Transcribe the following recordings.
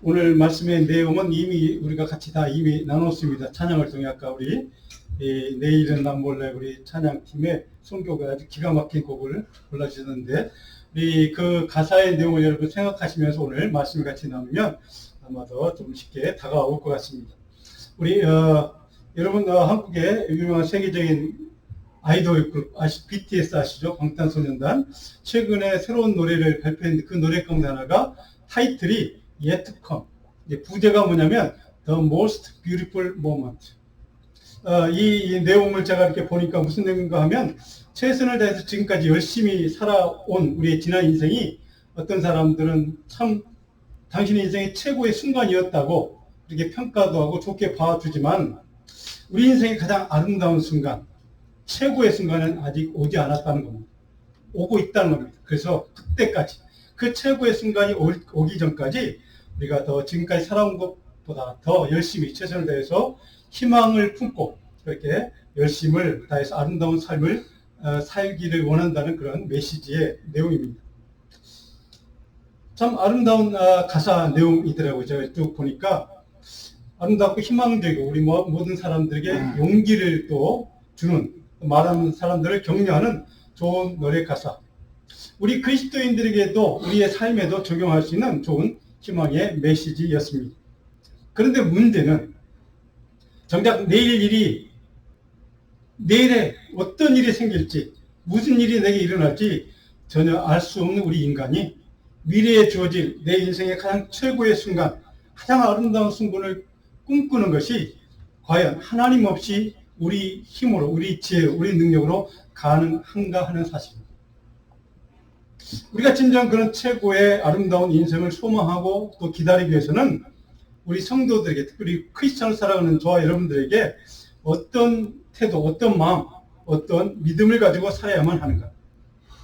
오늘 말씀의 내용은 이미 우리가 같이 다 이미 나눴습니다. 찬양을 통해 아까 우리 내일은 난 몰래 우리 찬양팀의 선교가 아주 기가 막힌 곡을 골라주셨는데 우리 그 가사의 내용을 여러분 생각하시면서 오늘 말씀을 같이 나누면 아마도 좀 쉽게 다가올 것 같습니다. 우리 여러분 한국의 유명한 세계적인 아이돌 그룹 BTS 아시죠? 방탄소년단 최근에 새로운 노래를 발표했는데 그 노래 가운데 하나가 타이틀이 Yet to Come. 부제가 뭐냐면 The Most Beautiful Moment. 이 내용을 제가 이렇게 보니까 무슨 내용인가 하면 최선을 다해서 지금까지 열심히 살아온 우리의 지난 인생이 어떤 사람들은 참 당신의 인생의 최고의 순간이었다고 이렇게 평가도 하고 좋게 봐주지만 우리 인생의 가장 아름다운 순간, 최고의 순간은 아직 오지 않았다는 겁니다. 오고 있다는 겁니다. 그래서 그때까지 그 최고의 순간이 오기 전까지 우리가 더 지금까지 살아온 것보다 더 열심히 최선을 다해서 희망을 품고 그렇게 열심을 다해서 아름다운 삶을 살기를 원한다는 그런 메시지의 내용입니다. 참 아름다운 가사 내용이더라고요. 제가 쭉 보니까 아름답고 희망적이고 우리 모든 사람들에게 용기를 또 주는 말하는 사람들을 격려하는 좋은 노래 가사. 우리 그리스도인들에게도 우리의 삶에도 적용할 수 있는 좋은 희망의 메시지였습니다. 그런데 문제는 정작 내일에 어떤 일이 생길지 무슨 일이 내게 일어날지 전혀 알 수 없는 우리 인간이 미래에 주어질 내 인생의 가장 최고의 순간, 가장 아름다운 순간을 꿈꾸는 것이 과연 하나님 없이 우리 힘으로, 우리 지혜로, 우리 능력으로 가능한가 하는 사실입니다. 우리가 진정 그런 최고의 아름다운 인생을 소망하고 또 기다리기 위해서는 우리 성도들에게, 특별히 크리스천을 살아가는 저와 여러분들에게 어떤 태도, 어떤 마음, 어떤 믿음을 가지고 살아야만 하는가.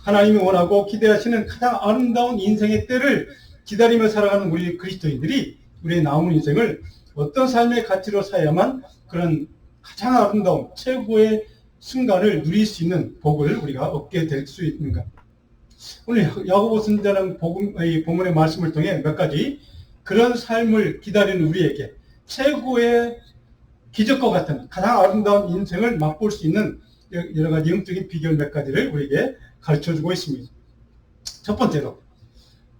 하나님이 원하고 기대하시는 가장 아름다운 인생의 때를 기다리며 살아가는 우리 그리스도인들이 우리의 남은 인생을 어떤 삶의 가치로 살아야만 그런 가장 아름다운 최고의 순간을 누릴 수 있는 복을 우리가 얻게 될 수 있는가. 오늘 야고보 선지자는 본문의 말씀을 통해 몇 가지 그런 삶을 기다리는 우리에게 최고의 기적과 같은 가장 아름다운 인생을 맛볼 수 있는 여러 가지 영적인 비결 몇 가지를 우리에게 가르쳐주고 있습니다. 첫 번째로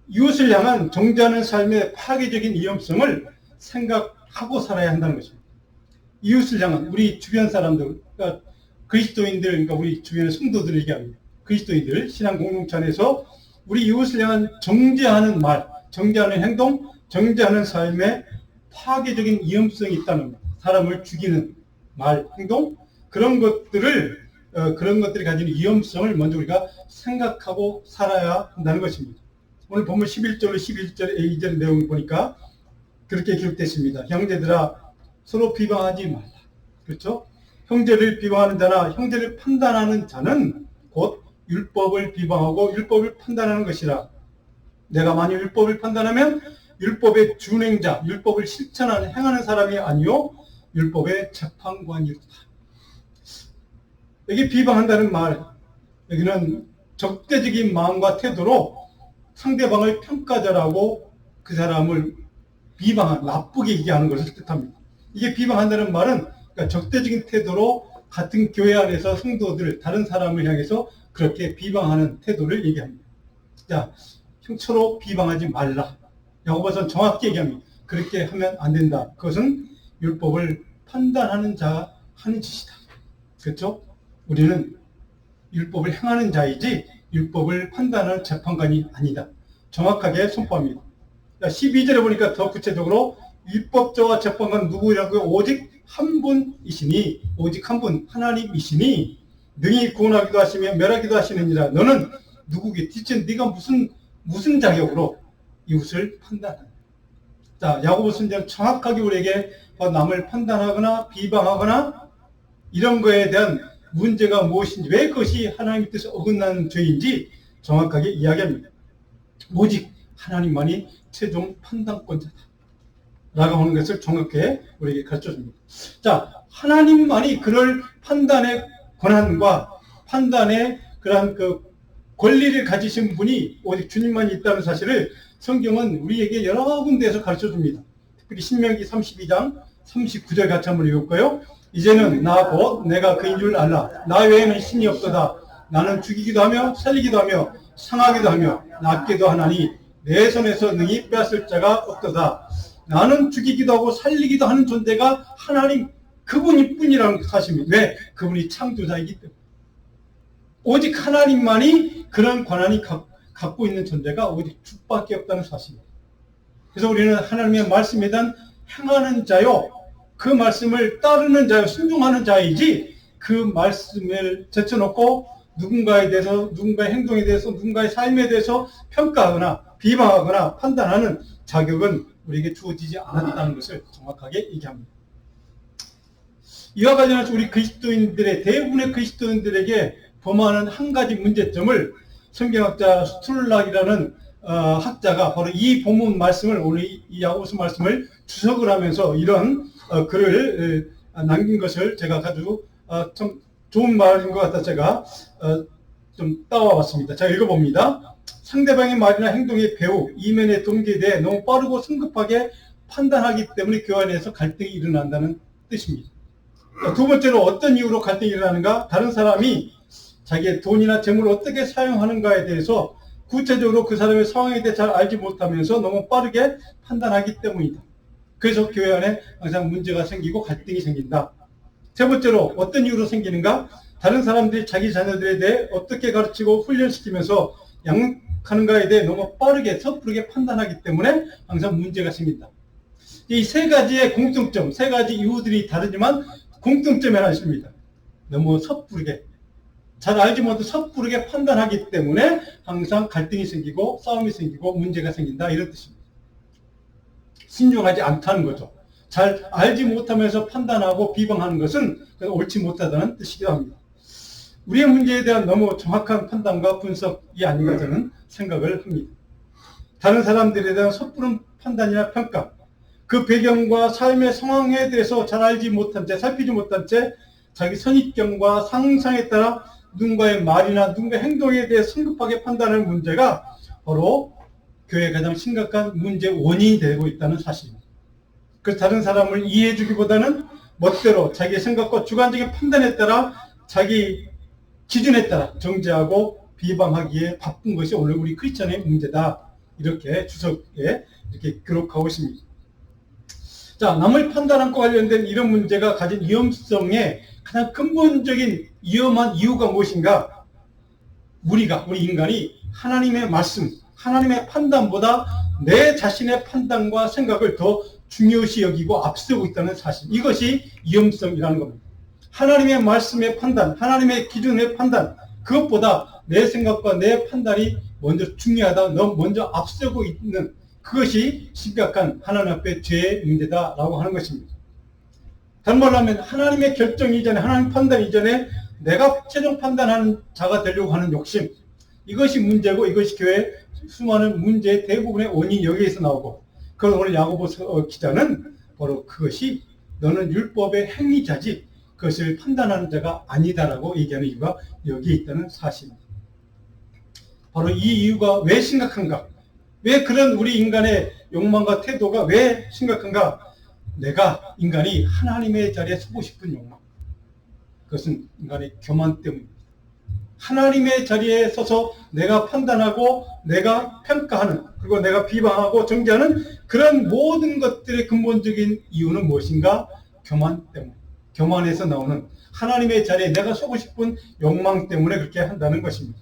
이웃을 향한 정죄하는 삶의 파괴적인 위험성을 생각하고 살아야 한다는 것입니다. 이웃을 향한 우리 주변 사람들, 그러니까 그리스도인들, 그러니까 우리 주변의 성도들을 얘기합니다. 그리스도인들, 신앙 공동체 안에서 우리 이웃을 향한 정죄하는 말, 정죄하는 행동, 정죄하는 삶에 파괴적인 위험성이 있다는 겁니다. 사람을 죽이는 말, 행동, 그런 것들이 가지는 위험성을 먼저 우리가 생각하고 살아야 한다는 것입니다. 오늘 본문 11절로 11절, 2절 내용을 보니까 그렇게 기록됐습니다. 형제들아, 서로 비방하지 말라. 그렇죠? 형제를 비방하는 자나 형제를 판단하는 자는 곧 율법을 비방하고 율법을 판단하는 것이라. 내가 만일 율법을 판단하면 율법의 준행자, 율법을 실천하는 행하는 사람이 아니요 율법의 재판관이로다. 여기 비방한다는 말, 여기는 적대적인 마음과 태도로 상대방을 평가절하고 그 사람을 비방한, 나쁘게 얘기하는 것을 뜻합니다. 이게 비방한다는 말은 그러니까 적대적인 태도로 같은 교회 안에서 성도들, 다른 사람을 향해서 그렇게 비방하는 태도를 얘기합니다. 자, 형처로 비방하지 말라. 야고보서는 정확히 얘기합니다. 그렇게 하면 안 된다. 그것은 율법을 판단하는 자가 하는 짓이다. 그렇죠? 우리는 율법을 행하는 자이지 율법을 판단하는 재판관이 아니다. 정확하게 선포합니다. 12절에 보니까 더 구체적으로 율법자와 재판관 누구라고요? 오직 한 분이시니, 오직 한 분, 하나님이시니 능히 구원하기도 하시며 멸하기도 하시느니라. 너는 누구게? 대체 네가 무슨 자격으로 이웃을 판단하냐? 자, 야고보 선지자는 정확하게 우리에게 남을 판단하거나 비방하거나 이런 거에 대한 문제가 무엇인지, 왜 그것이 하나님의 뜻에 어긋나는 죄인지 정확하게 이야기합니다. 오직 하나님만이 최종 판단권자다 라고 하는 것을 정확하게 우리에게 가르쳐줍니다. 자, 하나님만이 그럴 판단의 권한과 판단의 그러한 그 권리를 가지신 분이 오직 주님만이 있다는 사실을 성경은 우리에게 여러 군데에서 가르쳐 줍니다. 특별히 신명기 32장 39절 같이 한번 읽을까요? 이제는 나 곧 내가 그인 줄 알라. 나 외에는 신이 없도다. 나는 죽이기도 하며 살리기도 하며 상하기도 하며 낫기도 하나니 내 손에서 능히 빼앗을 자가 없도다. 나는 죽이기도 하고 살리기도 하는 존재가 하나님 그분이 뿐이라는 사실입니다. 왜? 그분이 창조자이기 때문에. 오직 하나님만이 그런 권한이 갖고 있는 존재가 오직 주밖에 없다는 사실입니다. 그래서 우리는 하나님의 말씀에 대한 행하는 자요, 그 말씀을 따르는 자요, 순종하는 자이지 그 말씀을 제쳐놓고 누군가에 대해서, 누군가의 행동에 대해서, 누군가의 삶에 대해서 평가하거나 비방하거나 판단하는 자격은 우리에게 주어지지 않았다는 것을 정확하게 얘기합니다. 이와 관련해서 우리 그리스도인들의, 대부분의 그리스도인들에게 범하는 한 가지 문제점을 성경학자 스툴락이라는 학자가 바로 이 본문 말씀을, 오늘 이 야고보서 말씀을 주석을 하면서 이런 글을 남긴 것을 제가 아주 참 좋은 말인 것 같아서 제가 좀 따와봤습니다. 자, 읽어봅니다. 상대방의 말이나 행동의 배우, 이면의 동기에 대해 너무 빠르고 성급하게 판단하기 때문에 교회 안에서 갈등이 일어난다는 뜻입니다. 두 번째로 어떤 이유로 갈등이 일어나는가? 다른 사람이 자기의 돈이나 재물을 어떻게 사용하는가에 대해서 구체적으로 그 사람의 상황에 대해 잘 알지 못하면서 너무 빠르게 판단하기 때문이다. 그래서 교회 안에 항상 문제가 생기고 갈등이 생긴다. 세 번째로 어떤 이유로 생기는가? 다른 사람들이 자기 자녀들에 대해 어떻게 가르치고 훈련시키면서 양육하는가에 대해 너무 빠르게 섣부르게 판단하기 때문에 항상 문제가 생긴다. 이 세 가지의 공통점, 세 가지 이유들이 다르지만 공통점이 하나 있습니다. 너무 섣부르게, 잘 알지 못해 섣부르게 판단하기 때문에 항상 갈등이 생기고 싸움이 생기고 문제가 생긴다, 이런 뜻입니다. 신중하지 않다는 거죠. 잘 알지 못하면서 판단하고 비방하는 것은 옳지 못하다는 뜻이기도 합니다. 우리의 문제에 대한 너무 정확한 판단과 분석이 아닌가 저는 생각을 합니다. 다른 사람들에 대한 섣부른 판단이나 평가, 그 배경과 삶의 상황에 대해서 잘 알지 못한 채, 살피지 못한 채 자기 선입견과 상상에 따라 누군가의 말이나 누군가의 행동에 대해 성급하게 판단하는 문제가 바로 교회의 가장 심각한 문제 원인이 되고 있다는 사실입니다. 그래서 다른 사람을 이해해 주기보다는 멋대로 자기의 생각과 주관적인 판단에 따라 자기 기준에 따라 정죄하고 비방하기에 바쁜 것이 오늘 우리 크리스천의 문제다. 이렇게 주석에 이렇게 기록하고 있습니다. 자, 남을 판단함과 관련된 이런 문제가 가진 위험성의 가장 근본적인 위험한 이유가 무엇인가? 우리 인간이 하나님의 말씀, 하나님의 판단보다 내 자신의 판단과 생각을 더 중요시 여기고 앞서고 있다는 사실. 이것이 위험성이라는 겁니다. 하나님의 말씀의 판단, 하나님의 기준의 판단, 그것보다 내 생각과 내 판단이 먼저 중요하다, 너무 먼저 앞서고 있는, 그것이 심각한 하나님 앞에 죄의 문제다라고 하는 것입니다. 다른 말로 하면 하나님의 결정 이전에, 하나님 판단 이전에 내가 최종 판단하는 자가 되려고 하는 욕심, 이것이 문제고, 이것이 교회의 수많은 문제의 대부분의 원인이 여기에서 나오고, 그걸 오늘 야고보서 기자는 바로 그것이 너는 율법의 행위자지 그것을 판단하는 자가 아니다라고 얘기하는 이유가 여기에 있다는 사실입니다. 바로 이 이유가 왜 심각한가? 왜 그런 우리 인간의 욕망과 태도가 왜 심각한가? 내가 인간이 하나님의 자리에 서고 싶은 욕망, 그것은 인간의 교만 때문입니다. 하나님의 자리에 서서 내가 판단하고 내가 평가하는, 그리고 내가 비방하고 정죄하는 그런 모든 것들의 근본적인 이유는 무엇인가? 교만 때문에, 교만에서 나오는 하나님의 자리에 내가 서고 싶은 욕망 때문에 그렇게 한다는 것입니다.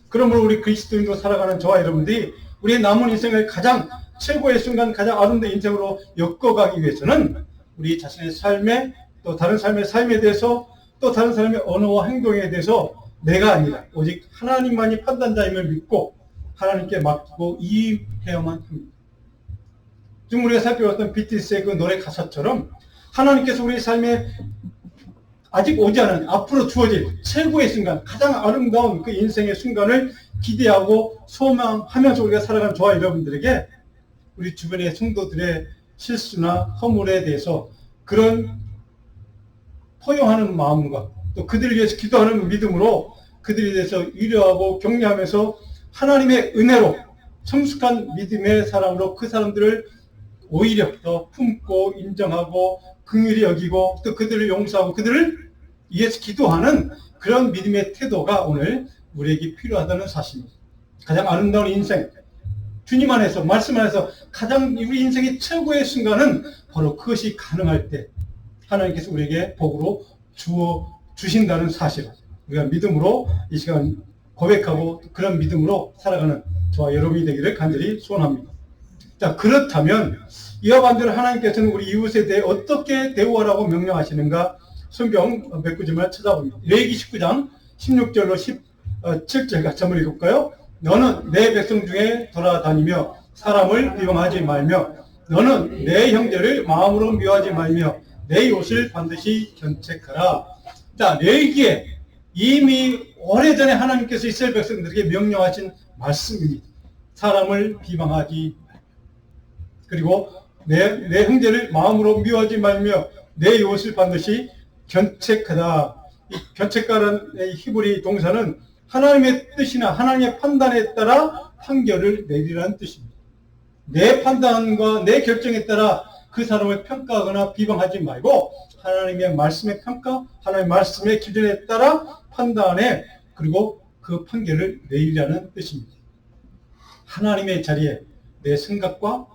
그러므로 우리 그리스도인으로 살아가는 저와 여러분들이 우리의 남은 인생을 가장 최고의 순간, 가장 아름다운 인생으로 엮어가기 위해서는 우리 자신의 삶에, 또 다른 삶의 삶에 대해서, 또 다른 사람의 언어와 행동에 대해서 내가 아니라 오직 하나님만이 판단자임을 믿고 하나님께 맡기고 이해야만 합니다. 지금 우리가 살펴봤던 비티스의 그 노래 가사처럼 하나님께서 우리 삶에 아직 오지 않은 앞으로 주어질 최고의 순간, 가장 아름다운 그 인생의 순간을 기대하고 소망하면서 우리가 살아가는 저와 여러분들에게 우리 주변의 성도들의 실수나 허물에 대해서 그런 포용하는 마음과 또 그들을 위해서 기도하는 믿음으로 그들에 대해서 위로하고 격려하면서 하나님의 은혜로 성숙한 믿음의 사람으로 그 사람들을 오히려 더 품고 인정하고 긍휼히 여기고 또 그들을 용서하고 그들을 위해서 기도하는 그런 믿음의 태도가 오늘 우리에게 필요하다는 사실입니다. 가장 아름다운 인생, 주님 안에서, 말씀 안에서 가장 우리 인생의 최고의 순간은 바로 그것이 가능할 때 하나님께서 우리에게 복으로 주신다는 사실, 우리가 믿음으로 이 시간 고백하고 그런 믿음으로 살아가는 저와 여러분이 되기를 간절히 소원합니다. 자, 그렇다면 이와 반대로 하나님께서는 우리 이웃에 대해 어떻게 대우하라고 명령하시는가? 성경 몇 구절만 찾아봅니다. 레위기 19장 16절로 17절 같이 한번 읽어볼까요? 너는 내 백성 중에 돌아다니며 사람을 비방하지 말며 너는 내 형제를 마음으로 미워하지 말며 내 이웃을 반드시 견책하라. 자, 레위기에 이미 오래전에 하나님께서 이스라엘 백성들에게 명령하신 말씀입니다. 사람을 비방하지 말며 그리고 내 형제를 마음으로 미워하지 말며 내 이웃을 반드시 견책하다. 이 견책하라는 히브리 동사는 하나님의 뜻이나 하나님의 판단에 따라 판결을 내리라는 뜻입니다. 내 판단과 내 결정에 따라 그 사람을 평가하거나 비방하지 말고 하나님의 말씀의 평가, 하나님의 말씀의 기준에 따라 판단해 그리고 그 판결을 내리라는 뜻입니다. 하나님의 자리에 내 생각과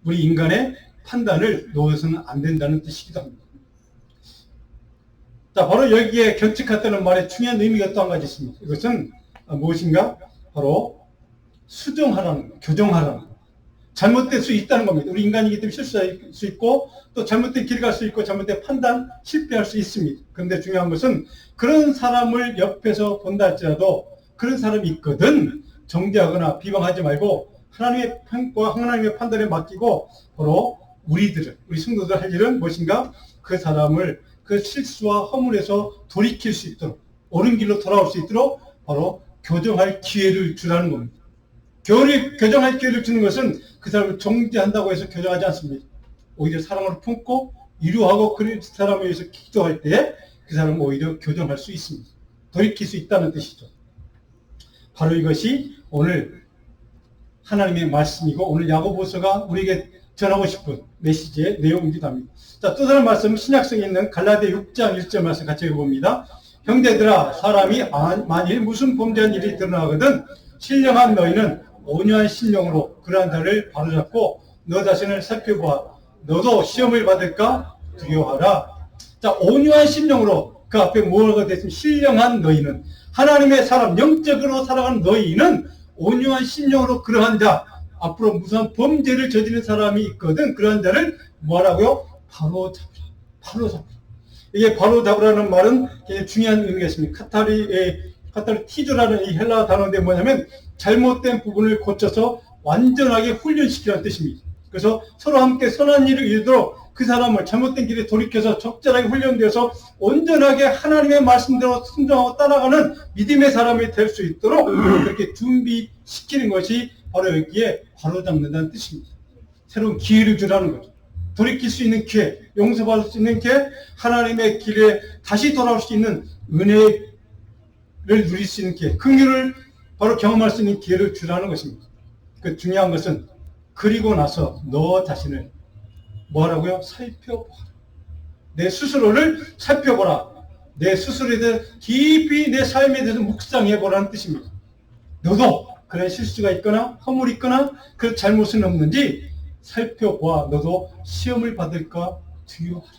우리 인간의 판단을 놓아서는 안 된다는 뜻이기도 합니다. 자, 바로 여기에 견책하다는 말에 중요한 의미가 또 한 가지 있습니다. 이것은 무엇인가? 바로 수정하라는 것, 교정하라는 것. 잘못될 수 있다는 겁니다. 우리 인간이기 때문에 실수할 수 있고 또 잘못된 길 갈 수 있고 잘못된 판단 실패할 수 있습니다. 그런데 중요한 것은 그런 사람을 옆에서 본다 할지라도 그런 사람이 있거든 정죄하거나 비방하지 말고 하나님의 평가, 하나님의 판단에 맡기고 바로 우리 성도들 할 일은 무엇인가? 그 사람을 그 실수와 허물에서 돌이킬 수 있도록 옳은 길로 돌아올 수 있도록 바로 교정할 기회를 주라는 겁니다. 교정할 기회를 주는 것은 그 사람을 정죄한다고 해서 교정하지 않습니다. 오히려 사랑을 품고 위로하고 그 사람을 위해서 기도할 때 그 사람은 오히려 교정할 수 있습니다. 돌이킬 수 있다는 뜻이죠. 바로 이것이 오늘 하나님의 말씀이고 오늘 야고보서가 우리에게 전하고 싶은 메시지의 내용이기도 합니다. 자, 또 다른 말씀은 신약성에 있는 갈라디아 6장 1절 말씀 같이 읽어봅니다. 형제들아, 사람이 만일 무슨 범죄한 일이 드러나거든 신령한 너희는 온유한 심령으로 그러한 자를 바로잡고 너 자신을 살펴보아 너도 시험을 받을까 두려워하라. 자, 온유한 심령으로 그 앞에 뭐가 됐으면 신령한 너희는 하나님의 사람, 영적으로 살아가는 너희는 온유한 심령으로 그러한 자, 앞으로 무슨 범죄를 저지른 사람이 있거든 그러한 자를 뭐하라고요? 바로 잡으라. 이게 바로 잡으라는 말은 굉장히 중요한 의미가 있습니다. 카타르티조라는 이 헬라 단어인데 뭐냐면 잘못된 부분을 고쳐서 완전하게 훈련시키라는 뜻입니다. 그래서 서로 함께 선한 일을 이루도록 그 사람을 잘못된 길에 돌이켜서 적절하게 훈련되어서 온전하게 하나님의 말씀대로 순종하고 따라가는 믿음의 사람이 될 수 있도록 그렇게 준비시키는 것이 바로 여기에 바로잡는다는 뜻입니다. 새로운 기회를 주라는 거죠. 돌이킬 수 있는 기회, 용서받을 수 있는 기회, 하나님의 길에 다시 돌아올 수 있는 은혜를 누릴 수 있는 기회, 긍휼을 바로 경험할 수 있는 기회를 주라는 것입니다. 그 중요한 것은 그리고 나서 너 자신을 뭐하라고요? 살펴보라. 내 스스로를 살펴보라. 내 스스로에 대해서 깊이 내 삶에 대해서 묵상해보라는 뜻입니다. 너도 그런 실수가 있거나 허물이 있거나 그 잘못은 없는지 살펴보아. 너도 시험을 받을까 두려워하라.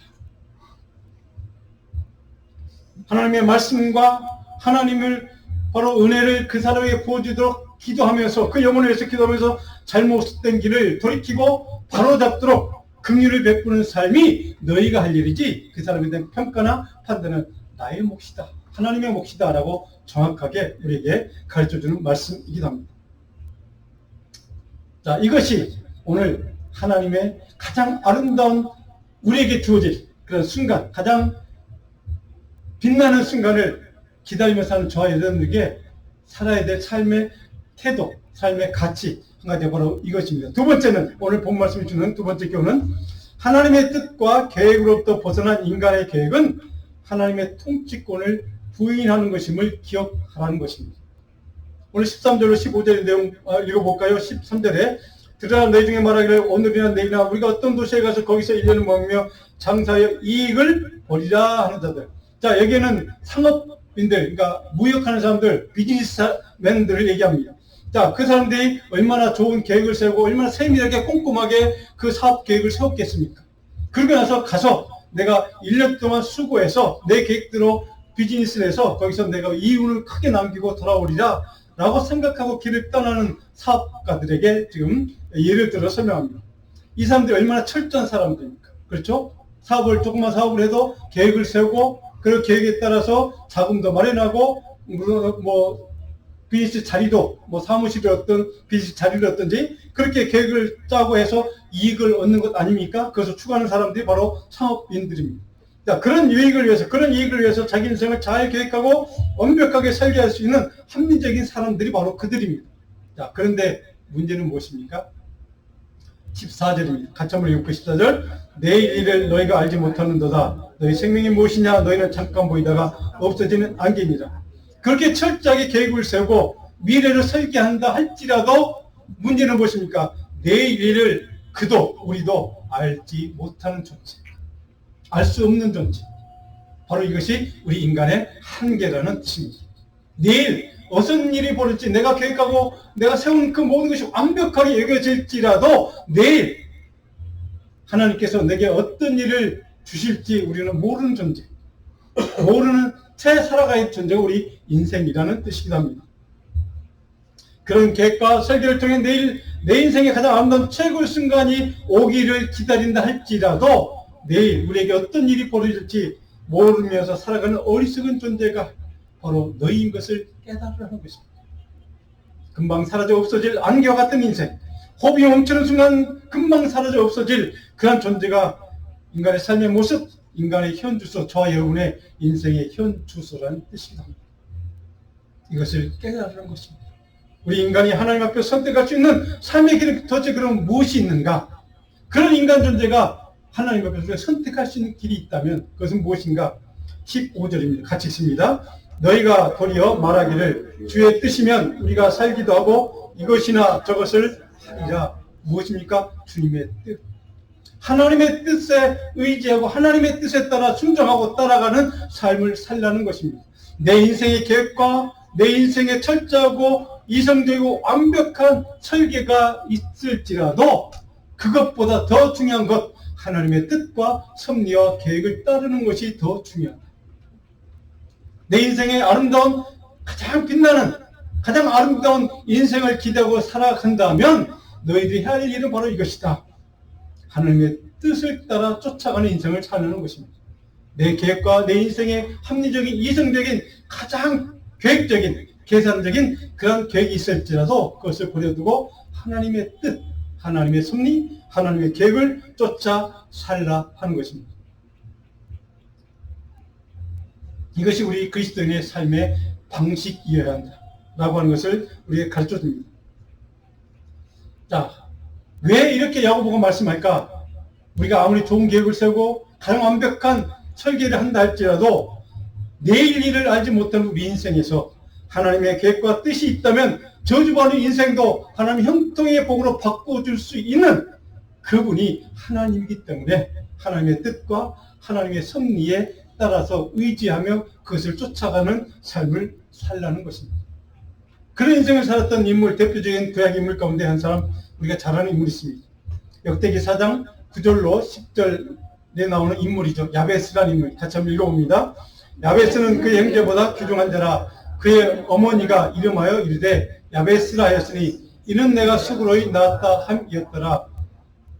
하나님의 말씀과 하나님을 바로 은혜를 그 사람에게 부어주도록 기도하면서 그 영혼을 위해서 기도하면서 잘못된 길을 돌이키고 바로잡도록 긍휼을 베푸는 삶이 너희가 할 일이지 그 사람에 대한 평가나 판단은 나의 몫이다. 하나님의 몫이다 라고 정확하게 우리에게 가르쳐주는 말씀이기도 합니다. 자, 이것이 오늘 하나님의 가장 아름다운 우리에게 주어질 그런 순간, 가장 빛나는 순간을 기다리면서 사는 저와 여러분에게 살아야 될 삶의 태도, 삶의 가치 한 가지 바로 이것입니다. 두 번째는 오늘 본 말씀이 주는 두 번째 교훈은 하나님의 뜻과 계획으로부터 벗어난 인간의 계획은 하나님의 통치권을 부인하는 것임을 기억하라는 것입니다. 오늘 13절로 15절의 내용 읽어볼까요? 13절에 그러나 너희 중에 말하기를 오늘이나 내일이나 우리가 어떤 도시에 가서 거기서 1년을 먹으며 장사하여 이익을 벌이라 하는 자들. 자, 여기에는 상업인들, 그러니까 무역하는 사람들, 비즈니스맨들을 얘기합니다. 자, 그 사람들이 얼마나 좋은 계획을 세우고 얼마나 세밀하게 꼼꼼하게 그 사업 계획을 세웠겠습니까? 그러고 나서 가서 내가 1년 동안 수고해서 내 계획대로 비즈니스를 해서 거기서 내가 이윤을 크게 남기고 돌아오리라 라고 생각하고 길을 떠나는 사업가들에게 지금 예를 들어 설명합니다. 이 사람들이 얼마나 철저한 사람들입니까? 그렇죠? 조그만 사업을 해도 계획을 세우고 그 계획에 따라서 자금도 마련하고 비즈니스 자리도 사무실을 어떤 비즈니스 자리를 얻든지 그렇게 계획을 짜고 해서 이익을 얻는 것 아닙니까? 그것을 추구하는 사람들이 바로 창업인들입니다. 자, 그런 이익을 위해서 자기 인생을 잘 계획하고 완벽하게 설계할 수 있는 합리적인 사람들이 바로 그들입니다. 자, 그런데 문제는 무엇입니까? 14절입니다. 같이 한번 읽고 14절. 내일 일을 너희가 알지 못하는도다. 너희 생명이 무엇이냐? 너희는 잠깐 보이다가 없어지는 안개니라. 그렇게 철저하게 계획을 세우고 미래를 설계한다 할지라도 문제는 무엇입니까? 내일 일을 우리도 알지 못하는 존재. 알 수 없는 존재. 바로 이것이 우리 인간의 한계라는 뜻입니다. 내일 어떤 일이 벌어질지 내가 계획하고 내가 세운 그 모든 것이 완벽하게 여겨질지라도 내일 하나님께서 내게 어떤 일을 주실지 우리는 모르는 존재. 모르는 채 살아가야 존재가 우리 인생이라는 뜻이기도 합니다. 그런 계획과 설계를 통해 내일 내 인생의 가장 아름다운 최고의 순간이 오기를 기다린다 할지라도 내일 우리에게 어떤 일이 벌어질지 모르면서 살아가는 어리석은 존재가 바로 너희인 것을 깨달으라는 것입니다. 금방 사라져 없어질 안개와 같은 인생, 호흡이 멈추는 순간 금방 사라져 없어질 그런 존재가 인간의 삶의 모습, 인간의 현 주소, 저와 여러분의 인생의 현 주소라는 뜻이기도 합니다. 이것을 깨달으라는 것입니다. 우리 인간이 하나님 앞에 선택할 수 있는 삶의 길은 도대체 그럼 무엇이 있는가? 그런 인간 존재가 하나님 앞에서 선택할 수 있는 길이 있다면 그것은 무엇인가? 15절입니다. 같이 읽습니다. 너희가 도리어 말하기를 주의 뜻이면 우리가 살기도 하고 이것이나 저것을 하리라. 무엇입니까? 주님의 뜻. 하나님의 뜻에 의지하고 하나님의 뜻에 따라 순종하고 따라가는 삶을 살라는 것입니다. 내 인생의 계획과 내 인생의 철저하고 이성적이고 완벽한 설계가 있을지라도 그것보다 더 중요한 것, 하나님의 뜻과 섭리와 계획을 따르는 것이 더 중요하다. 내 인생의 아름다운, 가장 빛나는, 가장 아름다운 인생을 기대하고 살아간다면 너희들이 해야 할 일은 바로 이것이다. 하나님의 뜻을 따라 쫓아가는 인생을 살려는 것입니다. 내 계획과 내 인생의 합리적인, 이성적인, 가장 계획적인, 계산적인 그런 계획이 있을지라도 그것을 버려두고 하나님의 뜻, 하나님의 섭리, 하나님의 계획을 쫓아 살라 하는 것입니다. 이것이 우리 그리스도인의 삶의 방식이어야 한다라고 하는 것을 우리에게 가르쳐 줍니다. 자, 왜 이렇게 야고보가 말씀할까? 우리가 아무리 좋은 계획을 세우고 가장 완벽한 설계를 한다 할지라도 내일 일을 알지 못하는 우리 인생에서 하나님의 계획과 뜻이 있다면 저주받는 인생도 하나님 형통의 복으로 바꿔줄 수 있는 그분이 하나님이기 때문에 하나님의 뜻과 하나님의 섭리에 따라서 의지하며 그것을 쫓아가는 삶을 살라는 것입니다. 그런 인생을 살았던 인물, 대표적인 구약 인물 가운데 한 사람 우리가 잘 아는 인물이 있습니다. 역대기 4장 9절로 10절에 나오는 인물이죠. 야베스라는 인물. 같이 한번 읽어봅니다. 야베스는 그의 형제보다 귀중한 자라. 그의 어머니가 이름하여 이르되 야베스라 하였으니 이는 내가 수고로이 낳았다 함이었더라.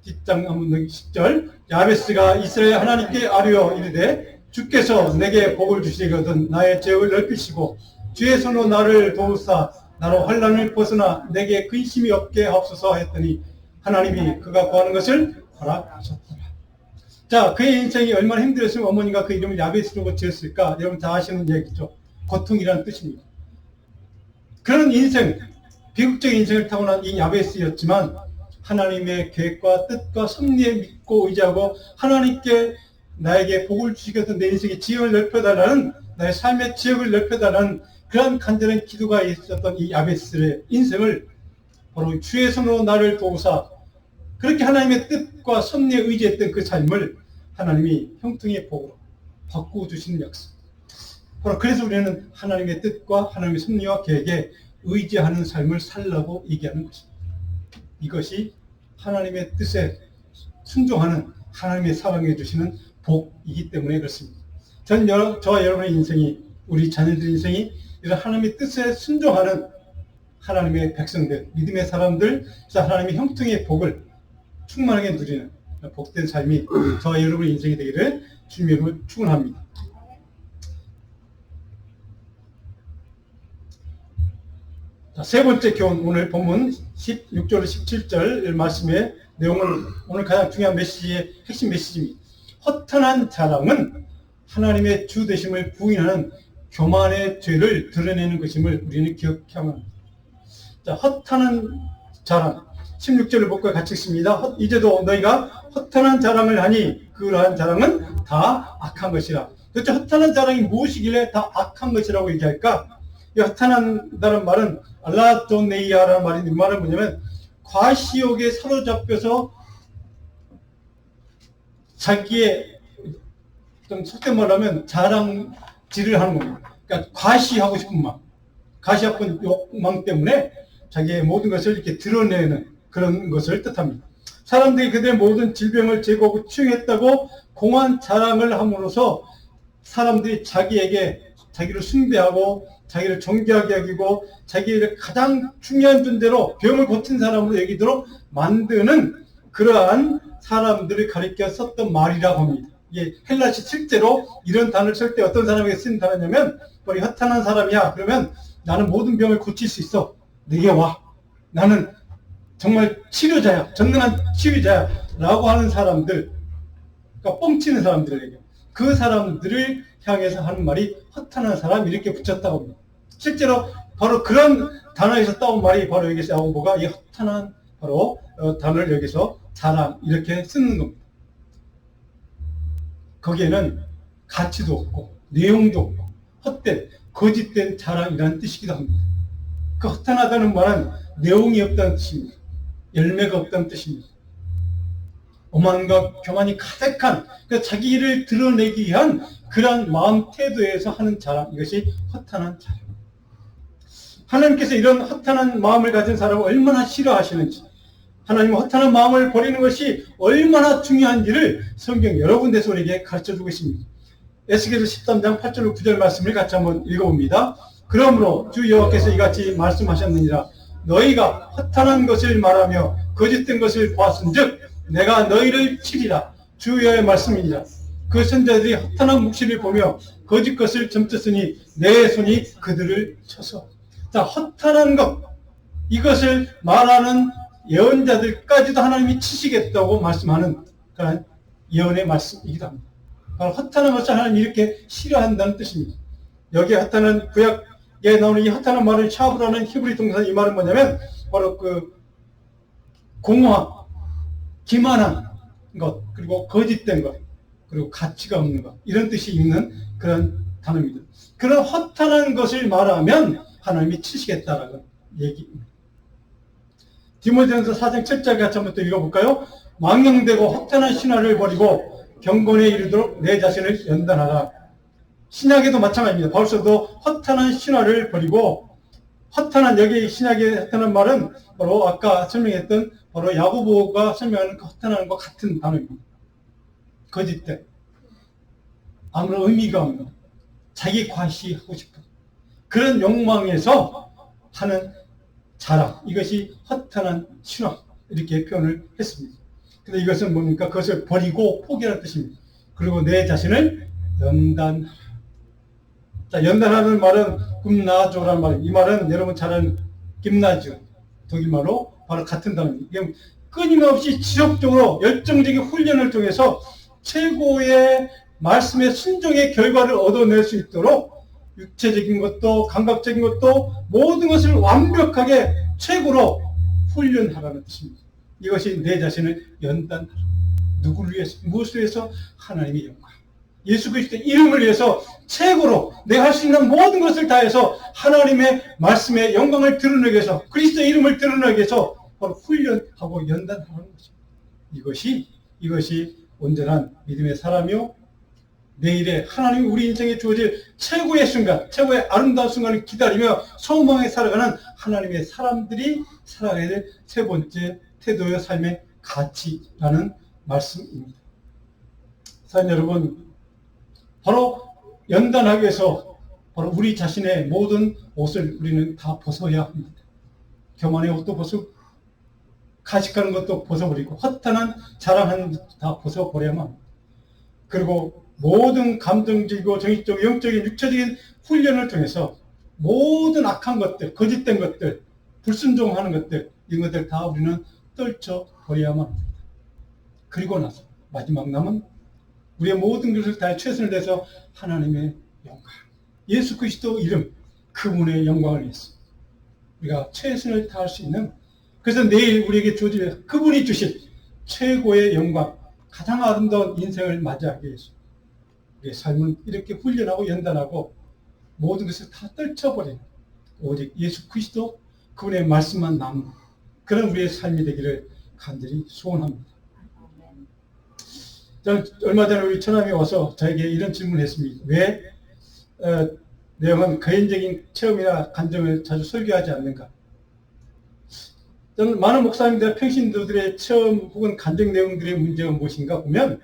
뒷장 한번 10절. 야베스가 이스라엘 하나님께 아뢰어 이르되 주께서 내게 복을 주시거든 나의 죄를 넓히시고 주의 손으로 나를 도우사 나로 환난을 벗어나 내게 근심이 없게 하옵소서 했더니 하나님이 그가 구하는 것을 허락하셨더라. 자, 그의 인생이 얼마나 힘들었으면 어머니가 그 이름을 야베스라고 지었을까? 여러분 다 아시는 얘기죠. 고통이라는 뜻입니다. 그런 인생, 비극적인 인생을 타고난 이 야베스였지만 하나님의 계획과 뜻과 섭리에 믿고 의지하고 하나님께 나에게 복을 주시겠던 내 인생의 지역을 넓혀달라는, 나의 삶의 지역을 넓혀달라는 그러한 간절한 기도가 있었던 이 야베스의 인생을 바로 주의 손으로 나를 도우사 그렇게 하나님의 뜻과 섭리에 의지했던 그 삶을 하나님이 형통의 복으로 바꾸어 주시는 역사. 바로 그래서 우리는 하나님의 뜻과 하나님의 섭리와 계획에 의지하는 삶을 살라고 얘기하는 것입니다. 이것이 하나님의 뜻에 순종하는 하나님의 사랑해 주시는 복이기 때문에 그렇습니다. 저와 여러분의 인생이, 우리 자녀들의 인생이 이런 하나님의 뜻에 순종하는 하나님의 백성들, 믿음의 사람들, 하나님의 형통의 복을 충만하게 누리는 복된 삶이 저와 여러분의 인생이 되기를 주님으로 축원합니다. 세 번째 교훈, 오늘 본문 16절 17절 말씀의 내용을 오늘 가장 중요한 메시지의 핵심 메시지입니다. 허탄한 자랑은 하나님의 주 되심을 부인하는 교만의 죄를 드러내는 것임을 우리는 기억해야 합니다. 자, 허탄한 자랑 16절을 볼까 같이 읽습니다. 이제도 너희가 허탄한 자랑을 하니 그러한 자랑은 다 악한 것이라. 도대체 허탄한 자랑이 무엇이길래 다 악한 것이라고 얘기할까? 이 허탄한다는 말은 알라존네이아라는 말인데 이 말은 뭐냐면 과시욕에 사로잡혀서 자기의 좀 속된 말로 하면 자랑질을 하는 겁니다. 그러니까 과시하고 싶은 마음, 과시하고 싶은 욕망 때문에 자기의 모든 것을 이렇게 드러내는 그런 것을 뜻합니다. 사람들이 그들의 모든 질병을 제거하고 치유했다고 공허한 자랑을 함으로써 사람들이 자기를 숭배하고 자기를 존귀하게 여기고 자기를 가장 중요한 존재로 병을 고친 사람으로 여기도록 만드는 그러한 사람들을 가리켜 썼던 말이라고 합니다. 이게 헬라시 실제로 이런 단어를 쓸 때 어떤 사람에게 쓴 단어냐면 우리 허탄한 사람이야. 그러면 나는 모든 병을 고칠 수 있어. 내게 와. 나는 정말 치료자야. 전능한 치유자야. 라고 하는 사람들, 그러니까 뻥치는 사람들에게 그 사람들을 향해서 하는 말이 허탄한 사람 이렇게 붙였다고 합니다. 실제로 바로 그런 단어에서 따온 말이 바로 여기서 나온 거가 이 허탄한 바로 단어를 여기서 자랑 이렇게 쓰는 겁니다. 거기에는 가치도 없고 내용도 없고 헛된 거짓된 자랑이라는 뜻이기도 합니다. 그 허탄하다는 말은 내용이 없다는 뜻입니다. 열매가 없다는 뜻입니다. 오만과 교만이 가득한 자기 일을 드러내기 위한 그러한 마음 태도에서 하는 자랑, 이것이 허탄한 자랑. 하나님께서 이런 허탄한 마음을 가진 사람을 얼마나 싫어하시는지, 하나님은 허탄한 마음을 버리는 것이 얼마나 중요한지를 성경 여러 군데서 우리에게 가르쳐주고 있습니다. 에스겔서 13장 8절 9절 말씀을 같이 한번 읽어봅니다. 그러므로 주 여호와께서 이같이 말씀하셨느니라. 너희가 허탄한 것을 말하며 거짓된 것을 보았은즉 내가 너희를 치리라. 주 여호와의 말씀이니라. 그 선자들이 허탄한 묵시를 보며 거짓 것을 점쳤으니 내 손이 그들을 쳐서. 자, 허탄한 것, 이것을 말하는 예언자들까지도 하나님이 치시겠다고 말씀하는 그런 예언의 말씀이기도 합니다. 바로 허탄한 것을 하나님이 이렇게 싫어한다는 뜻입니다. 여기에 허탄한, 구약에 나오는 이 허탄한 말을 샤브라는 히브리 동사, 이 말은 뭐냐면 바로 그 공허한, 기만한 것, 그리고 거짓된 것, 그리고 가치가 없는 것, 이런 뜻이 있는 그런 단어입니다. 그런 허탄한 것을 말하면 하나님이 치시겠다라는 얘기입니다. 디모데전서 4장 7절 같이 한번 또 읽어볼까요? 망령되고 허탄한 신화를 버리고 경건에 이르도록 내 자신을 연단하라. 신약에도 마찬가지입니다. 바울서도 허탄한 신화를 버리고, 허탄한, 여기 신약의 허탄한 말은 바로 아까 설명했던 바로 야고보가 설명하는 그 허탄한 것과 같은 단어입니다. 거짓된, 아무런 의미가 없는, 자기 과시하고 싶은 그런 욕망에서 하는 자랑, 이것이 허탄한 신화, 이렇게 표현을 했습니다. 근데 이것은 뭡니까? 그것을 버리고 포기하는 뜻입니다. 그리고 내 자신을 연단하라. 자, 연단하는 말은 금나조라는 말입니다. 이 말은 여러분 잘 아는 김나주, 독일말로 바로 같은 단어입니다. 이게 끊임없이 지속적으로 열정적인 훈련을 통해서 최고의 말씀의 순종의 결과를 얻어낼 수 있도록 육체적인 것도 감각적인 것도 모든 것을 완벽하게 최고로 훈련하라는 뜻입니다. 이것이 내 자신을 연단하라. 누구를 위해서? 무엇을 위해서? 하나님의 영광, 예수 그리스도의 이름을 위해서 최고로 내가 할 수 있는 모든 것을 다해서 하나님의 말씀의 영광을 드러내기 위해서, 그리스도의 이름을 드러내기 위해서 바로 훈련하고 연단하는 것입니다. 이것이 온전한 믿음의 사람이요, 내일에 하나님이 우리 인생에 주어질 최고의 순간, 최고의 아름다운 순간을 기다리며 소망에 살아가는 하나님의 사람들이 살아가야 될 세 번째 태도의 삶의 가치라는 말씀입니다. 사랑하는 여러분, 바로 연단하기 위해서 바로 우리 자신의 모든 옷을 우리는 다 벗어야 합니다. 교만의 옷도 벗고, 가식하는 것도 벗어버리고, 허탄한 자랑하는 것도 다 벗어버려야만 합니다. 그리고 모든 감정적이고 정신적, 영적인, 육체적인 훈련을 통해서 모든 악한 것들, 거짓된 것들, 불순종하는 것들, 이런 것들 다 우리는 떨쳐버려야만 합니다. 그리고 나서 마지막 남은 우리의 모든 것을 다해 최선을 다해서 하나님의 영광, 예수 그리스도 이름, 그분의 영광을 위해서 우리가 최선을 다할 수 있는, 그래서 내일 우리에게 주어질 그분이 주실 최고의 영광, 가장 아름다운 인생을 맞이하기 위해서 우리의 삶은 이렇게 훈련하고 연단하고 모든 것을 다 떨쳐버리는, 오직 예수 그리스도 그분의 말씀만 남는 그런 우리의 삶이 되기를 간절히 소원합니다. 저는 얼마 전에 우리 처남이 와서 저에게 이런 질문을 했습니다. 왜 내용은 개인적인 체험이나 감정을 자주 설교하지 않는가? 저는 많은 목사님들, 평신도들의 체험 혹은 감정 내용들의 문제가 무엇인가 보면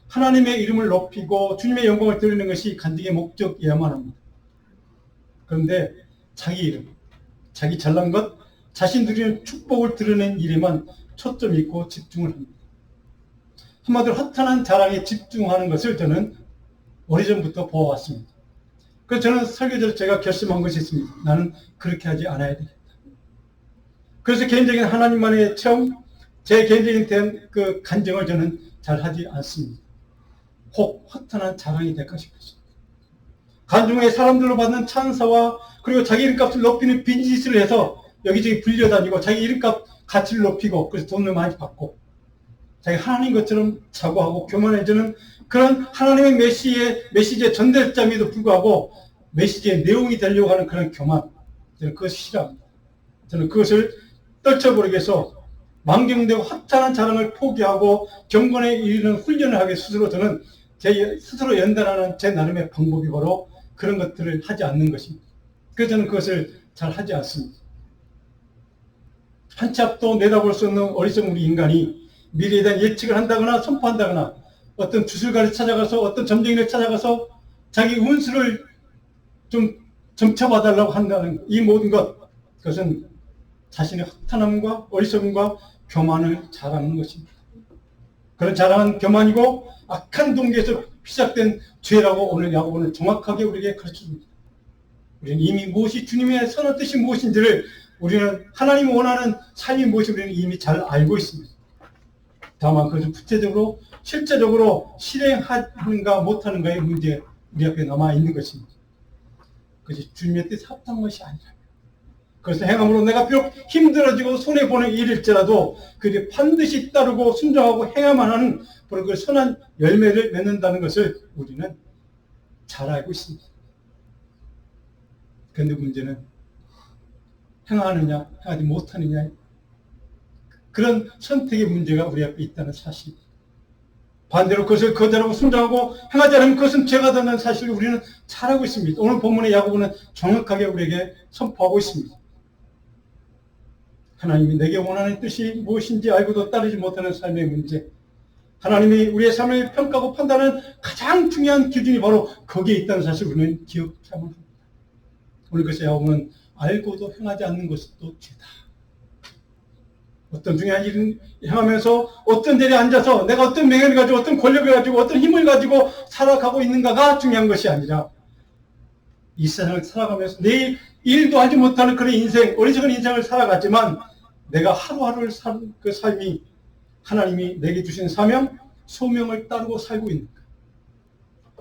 하나님의 이름을 높이고 주님의 영광을 드리는 것이 간증의 목적이어야만 합니다. 그런데 자기 이름, 자기 잘난 것, 자신 누리는 축복을 드러낸 일에만 초점이 있고 집중을 합니다. 한마디로 허탄한 자랑에 집중하는 것을 저는 오래전부터 보아왔습니다. 그래서 저는 설교자로 제가 결심한 것이 있습니다. 나는 그렇게 하지 않아야 되겠다. 그래서 개인적인 하나님만의 체험, 제 개인적인 그 간증을 저는 잘 하지 않습니다. 혹 허탄한 자랑이 될까 싶었습니다. 간중에 사람들로 받는 찬사와 그리고 자기 이름값을 높이는 빈짓을 해서 여기저기 불려다니고 자기 이름값 가치를 높이고 그래서 돈을 많이 받고 자기 하나님 것처럼 자고하고 교만해지는 그런 하나님의 메시지의 전달자임에도 불구하고 메시지의 내용이 되려고 하는 그런 교만, 저는 그것이 싫어합니다. 저는 그것을 떨쳐버리기 위해서 망경되고 허탄한 자랑을 포기하고 경건에 이르는 훈련을 하기 스스로 저는 제 스스로 연단하는 제 나름의 방법이 바로 그런 것들을 하지 않는 것입니다. 그래서 저는 그것을 잘 하지 않습니다. 한 치 앞도 내다볼 수 없는 어리석은 우리 인간이 미래에 대한 예측을 한다거나 선포한다거나 어떤 주술가를 찾아가서 어떤 점쟁이를 찾아가서 자기 운수를 좀 점쳐봐달라고 한다는 이 모든 것, 그것은 자신의 허탄함과 어리석음과 교만을 자랑하는 것입니다. 그런 자랑은 교만이고 악한 동기에서 시작된 죄라고 오늘 야고보는 정확하게 우리에게 가르쳐줍니다. 우리는 이미 무엇이 주님의 선한 뜻이 무엇인지를 우리는 하나님이 원하는 삶이 무엇인지 우리는 이미 잘 알고 있습니다. 다만 그것을 구체적으로 실제적으로 실행하는가 못하는가의 문제 우리 앞에 남아있는 것입니다. 그것이 주님의 뜻에 합당한 것이 아니라 그것을 행함으로 내가 비록 힘들어지고 손해보는 일일지라도 그게 반드시 따르고 순종하고 행야만 하는 바로 그 선한 열매를 맺는다는 것을 우리는 잘 알고 있습니다. 그런데 문제는 행하느냐 행하지 못하느냐 그런 선택의 문제가 우리 앞에 있다는 사실입니다. 반대로 그것을 거절하고 순종하고 행하지 않으면 그것은 죄가 되는 사실을 우리는 잘 알고 있습니다. 오늘 본문의 야고보는 정확하게 우리에게 선포하고 있습니다. 하나님이 내게 원하는 뜻이 무엇인지 알고도 따르지 못하는 삶의 문제, 하나님이 우리의 삶을 평가하고 판단하는 가장 중요한 기준이 바로 거기에 있다는 사실을 우리는 기억해야만 합니다. 오늘 그래서 야고보는 알고도 행하지 않는 것도 죄다. 어떤 중요한 일을 행하면서 어떤 자리에 앉아서 내가 어떤 명예를 가지고 어떤 권력을 가지고 어떤 힘을 가지고 살아가고 있는가가 중요한 것이 아니라 이 세상을 살아가면서 내일 일도 하지 못하는 그런 인생, 어리석은 인생을 살아갔지만 내가 하루하루를 사는 그 삶이 하나님이 내게 주신 사명, 소명을 따르고 살고 있는가.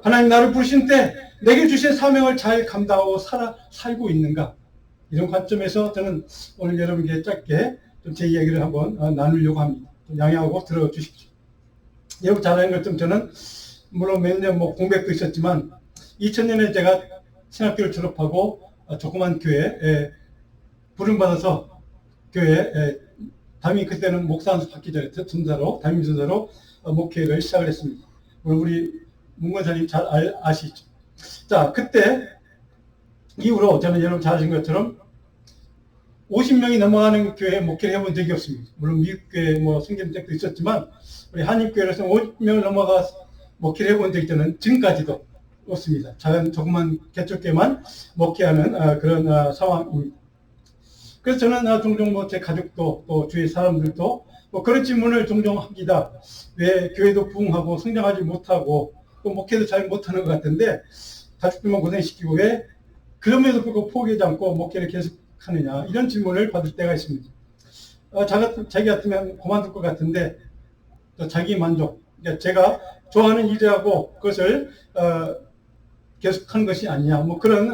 하나님 나를 부르신 때 내게 주신 사명을 잘 감당하고 살고 있는가. 이런 관점에서 저는 오늘 여러분께 짧게 좀 제 이야기를 한번 나누려고 합니다. 좀 양해하고 들어주십시오. 여러분 잘 아는 것처럼 저는 물론 몇 년 뭐 공백도 있었지만 2000년에 제가 신학교를 졸업하고 조그만 교회에 부름받아서 교회에 담임, 그때는 목사 안수 받기 전에 전사로, 담임 전사로 목회를 시작을 했습니다. 우리 문권사님 잘 아시죠? 자, 그때 이후로 저는 여러분 잘 아신 것처럼 50명이 넘어가는 교회에 목회를 해본 적이 없습니다. 물론 미국 교회 뭐 생긴 적도 있었지만 우리 한인교회에서 50명을 넘어가 목회를 해본 적이 저는 지금까지도 없습니다. 작은 조그만 개척교회만 목회하는 그런 상황입니다. 그래서 저는 종종 뭐 제 가족도 또 주위 사람들도 뭐 그런 질문을 종종 합니다. 왜 교회도 부흥하고 성장하지 못하고 또 목회도 잘 못하는 것 같은데 가족들만 고생시키고 왜 그럼에도 불구하고 포기하지 않고 목회를 계속하느냐, 이런 질문을 받을 때가 있습니다. 자기 같으면 그만둘 것 같은데 또 자기 만족, 그러니까 제가 좋아하는 일이라고 그것을 계속하는 것이 아니냐, 뭐 그런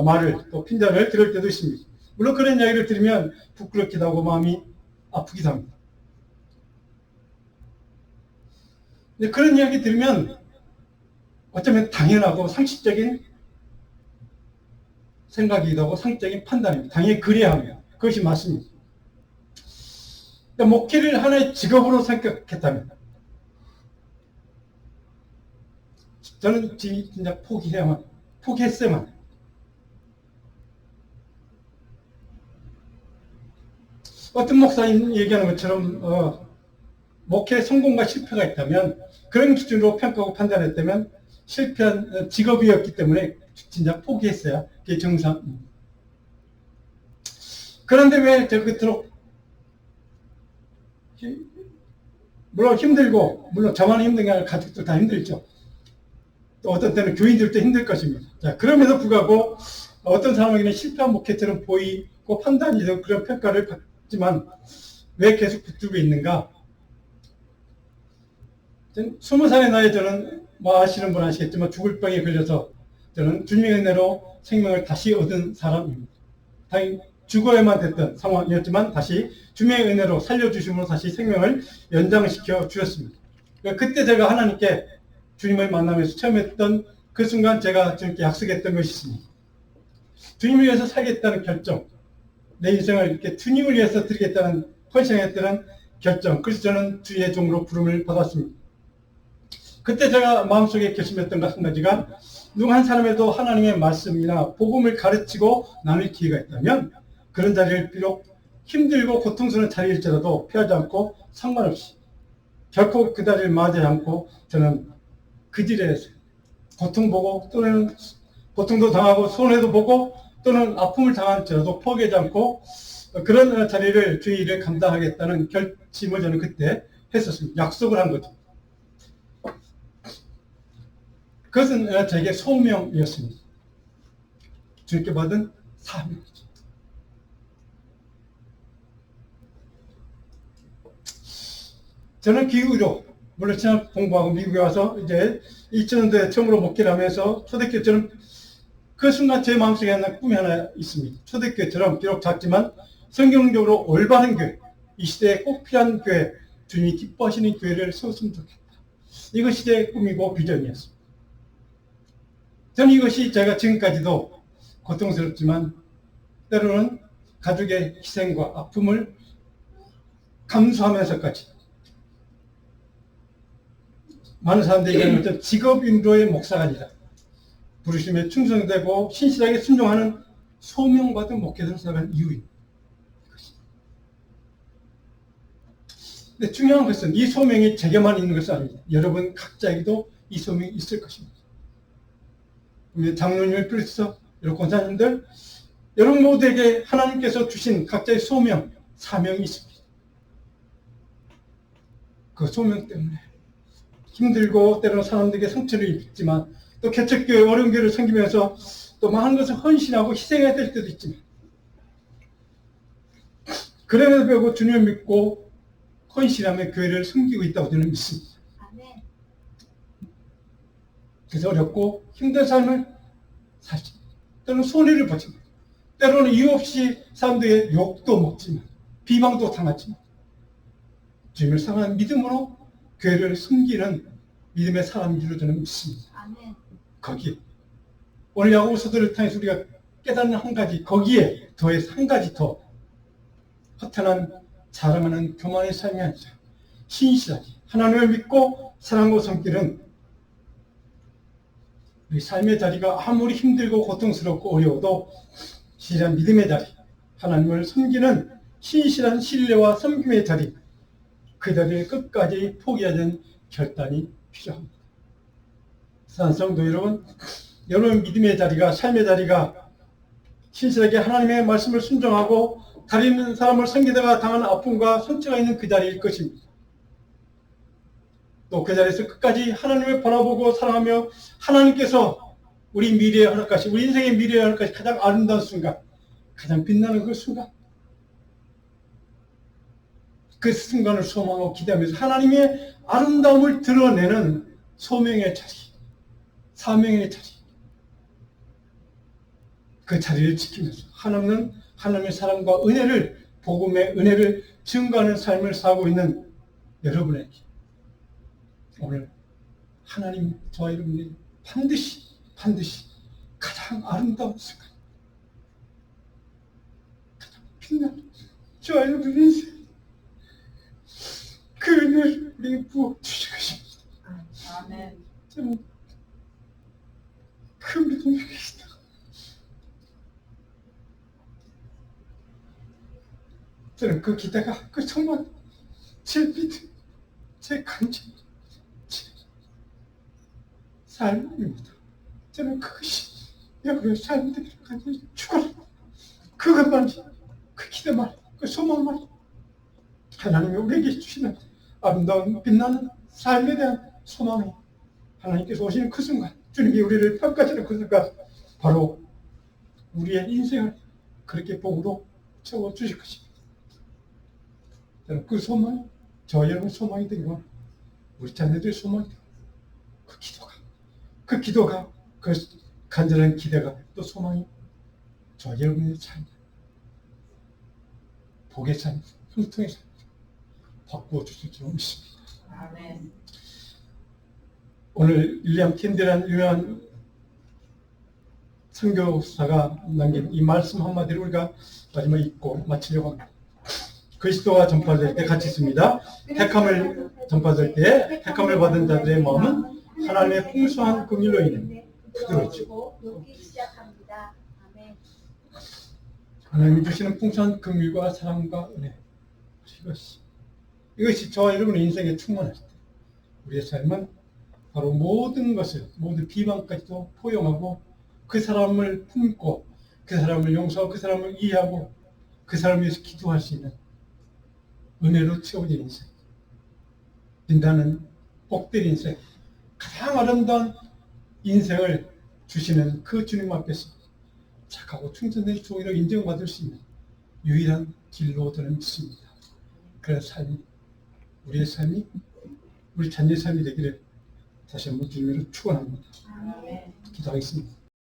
말을 또 핀잔을 들을 때도 있습니다. 물론 그런 이야기를 들으면 부끄럽기도 하고 마음이 아프기도 합니다. 근데 그런 이야기 들으면 어쩌면 당연하고 상식적인 생각이기도 하고 상식적인 판단입니다. 당연히 그래야 합니다. 그것이 맞습니다. 그러니까 목회를 하나의 직업으로 생각했다면 저는 진짜 포기했어야만 합니다. 어떤 목사님 얘기하는 것처럼 목회 성공과 실패가 있다면 그런 기준으로 평가하고 판단했다면 실패한 직업이었기 때문에 진짜 포기했어야 그게 정상. 그런데 왜 저 끝으로 물론 힘들고, 물론 저만 힘든 게 아니라 가족도 다 힘들죠. 또 어떤 때는 교인들도 힘들 것입니다. 자, 그럼에도 불구하고 어떤 사람에게는 실패한 목회처럼 보이고 판단이 되고 그런 평가를 받지만 왜 계속 붙들고 있는가? 20살의 나이에 저는 뭐 아시는 분 아시겠지만 죽을 병에 걸려서 저는 주님의 은혜로 생명을 다시 얻은 사람입니다. 당연히 죽어야만 됐던 상황이었지만 다시 주님의 은혜로 살려주심으로 다시 생명을 연장시켜 주셨습니다. 그때 제가 하나님께 주님을 만나면서 처음 했던 그 순간 제가 주님께 약속했던 것이 있습니다. 주님을 위해서 살겠다는 결정, 내 인생을 이렇게 주님을 위해서 드리겠다는 헌신했다는 결정, 그래서 저는 주의 종으로 부름을 받았습니다. 그때 제가 마음속에 결심했던 것 한 가지가 누구 한 사람에도 하나님의 말씀이나 복음을 가르치고 나눌 기회가 있다면 그런 자리를 비록 힘들고 고통스러운 자리일지라도 피하지 않고 상관없이 결코 그 자리를 맞이하지 않고 저는 그 길에서 고통 보고 또는 고통도 당하고 손해도 보고 또는 아픔을 당할지라도 포기하지 않고 그런 자리를 주의 일을 감당하겠다는 결심을 저는 그때 했었습니다. 약속을 한 거죠. 그것은 제게 소명이었습니다. 주님께 받은 사명이죠. 저는 기후로 물론 신학 공부하고 미국에 와서 이제 2000년대에 처음으로 목회를 하면서 초대교회처럼 그 순간 제 마음속에 하나 꿈이 하나 있습니다. 초대교회처럼 비록 작지만 성경적으로 올바른 교회, 이 시대에 꼭 필요한 교회, 주님이 기뻐하시는 교회를 세웠으면 좋겠다. 이것이 제 꿈이고 비전이었습니다. 저는 이것이 제가 지금까지도 고통스럽지만 때로는 가족의 희생과 아픔을 감수하면서까지 많은 사람들이 얘기하는 것처럼 직업인도의 목사가 아니라 부르심에 충성되고 신실하게 순종하는 소명받은 목회자로 살아가는 이유입니다. 근데 중요한 것은 이 소명이 제게만 있는 것은 아닙니다. 여러분 각자에게도 이 소명이 있을 것입니다. 장로님을 비롯해서 여러분 권사님들, 여러분 모두에게 하나님께서 주신 각자의 소명, 사명이 있습니다. 그 소명 때문에 힘들고 때로는 사람들에게 상처를 입지만 또 개척교회 어려운 교회를 섬기면서 또 많은 것을 헌신하고 희생해야 될 때도 있지만 그럼에도 불구하고 주님을 믿고 헌신하며 교회를 섬기고 있다고 저는 믿습니다. 그래서 어렵고 힘든 삶을 살지, 때로는 손해를 보지만 때로는 이유 없이 사람들의 욕도 먹지만 비방도 당하지만 주님을 사랑하는 믿음으로 교회를 섬기는 믿음의 사람인 줄로 저는 믿습니다. 아멘. 거기 오늘 야고보서들을 통해서 우리가 깨닫는 한 가지, 거기에 더해서 한 가지 더 허탄한 자랑하는 교만의 삶이 아니라 신실하게 하나님을 믿고 사랑하고 섬기는 우리 삶의 자리가 아무리 힘들고 고통스럽고 어려워도 신실한 믿음의 자리, 하나님을 섬기는 신실한 신뢰와 섬김의 자리, 그 자리를 끝까지 포기하지 않는 결단이 필요합니다. 사랑하는 성도 여러분, 여러분 믿음의 자리가, 삶의 자리가 신실하게 하나님의 말씀을 순종하고 다리 있는 사람을 섬기다가 당하는 아픔과 상처가 있는 그 자리일 것입니다. 또 그 자리에서 끝까지 하나님을 바라보고 사랑하며 하나님께서 우리 미래에 허락하신, 우리 인생의 미래에 허락하신 가장 아름다운 순간, 가장 빛나는 그 순간, 그 순간을 소망하고 기대하면서 하나님의 아름다움을 드러내는 소명의 자리, 사명의 자리, 그 자리를 지키면서 하나님은 하나님의 사랑과 은혜를, 복음의 은혜를 증거하는 삶을 살고 있는 여러분에게 오늘 하나님 저와 여러분이 반드시 가장 아름다운 순간, 가장 빛나는 저와 여러분의 인생, 그 은혜를 우리에게 부어주실 것입니다. 아멘. 저는 그 믿음이 있습니다. 저는 그 기대가, 그 정말 제 믿음, 제 간증, 제 삶입니다. 저는 그것이 여러분의 삶들을 간절히 축원합니다. 그것만이, 그 기대만, 그 소망만 하나님이 우리에게 주시는 아름다운 빛나는 삶에 대한 소망이, 하나님께서 오시는 그 순간, 주님이 우리를 평가하시는 그 순간, 바로 우리의 인생을 그렇게 복으로 채워주실 것입니다. 저는 그 소망이, 저와 여러분의 소망이 되기를, 우리 자녀들의 소망이 되기를, 그 기도가, 그 간절한 기대가, 또 소망이 저와 여러분의 삶, 복의 삶, 형통의 삶 바꾸어 주실 줄 믿습니다. 아멘. 오늘 윌리엄 틴드라는 유명한 선교사가 남긴 이 말씀 한마디를 우리가 마지막 읽고 마치려고 합니다. 그리스도가 전파될 때 같이 있습니다. 택함을 전파될 때 택함을 받은 자들의 마음은 하나님의 풍성한 긍휼로 인해 부드러워지고, 하나님이 주시는 풍성한 긍휼과 사랑과 은혜, 이것이 저와 여러분의 인생에 충만할 때 우리의 삶은 바로 모든 것을, 모든 비방까지도 포용하고 그 사람을 품고 그 사람을 용서하고 그 사람을 이해하고 그 사람을 위해서 기도할 수 있는 은혜로 채워진 인생, 빛나는 복된 인생, 가장 아름다운 인생을 주시는 그 주님 앞에서 착하고 충성된 종이로 인정받을 수 있는 유일한 길로 저는 믿습니다. 그런 삶이, 우리의 삶이, 우리 자녀의 삶이 되기를 다시 한번 주님으로 축원합니다. 기도하겠습니다.